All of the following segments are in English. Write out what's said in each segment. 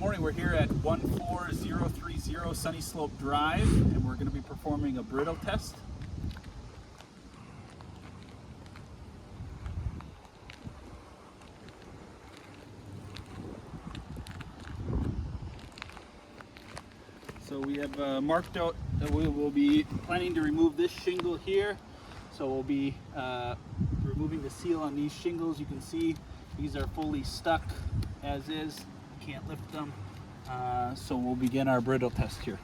morning. We're here at 14030 Sunny Slope Drive, and we're going to be performing a brittle test. So we have marked out that we will be planning to remove this shingle here. So we'll be removing the seal on these shingles. You can see these are fully stuck as is. Can't lift them. So we'll begin our brittle test here.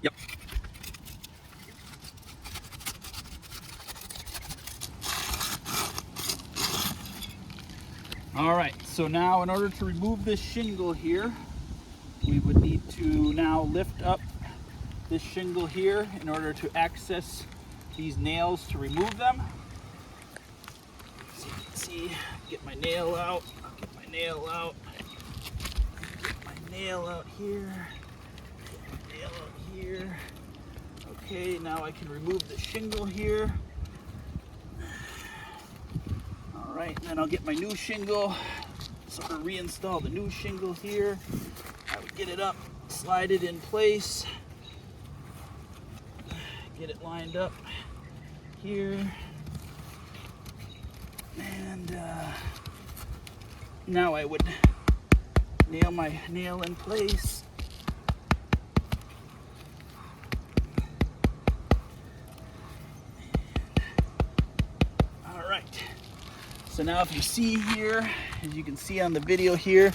Yep. All right, so now in order to remove this shingle here, we would need to now lift up this shingle here in order to access these nails to remove them. So you can see, get my nail out, I'll get my nail out, get my nail out here, get my nail out here. Okay, now I can remove the shingle here. All right, and then I'll get my new shingle, sort of reinstall the new shingle here. I would get it up, slide it in place, get it lined up here, and now I would nail my nail in place. So now if you see here, as you can see on the video here,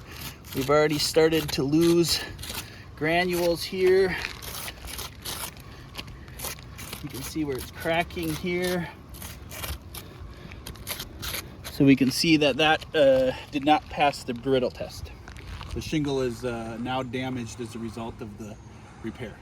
we've already started to lose granules here. You can see where it's cracking here. So we can see that did not pass the brittle test. The shingle is now damaged as a result of the repair.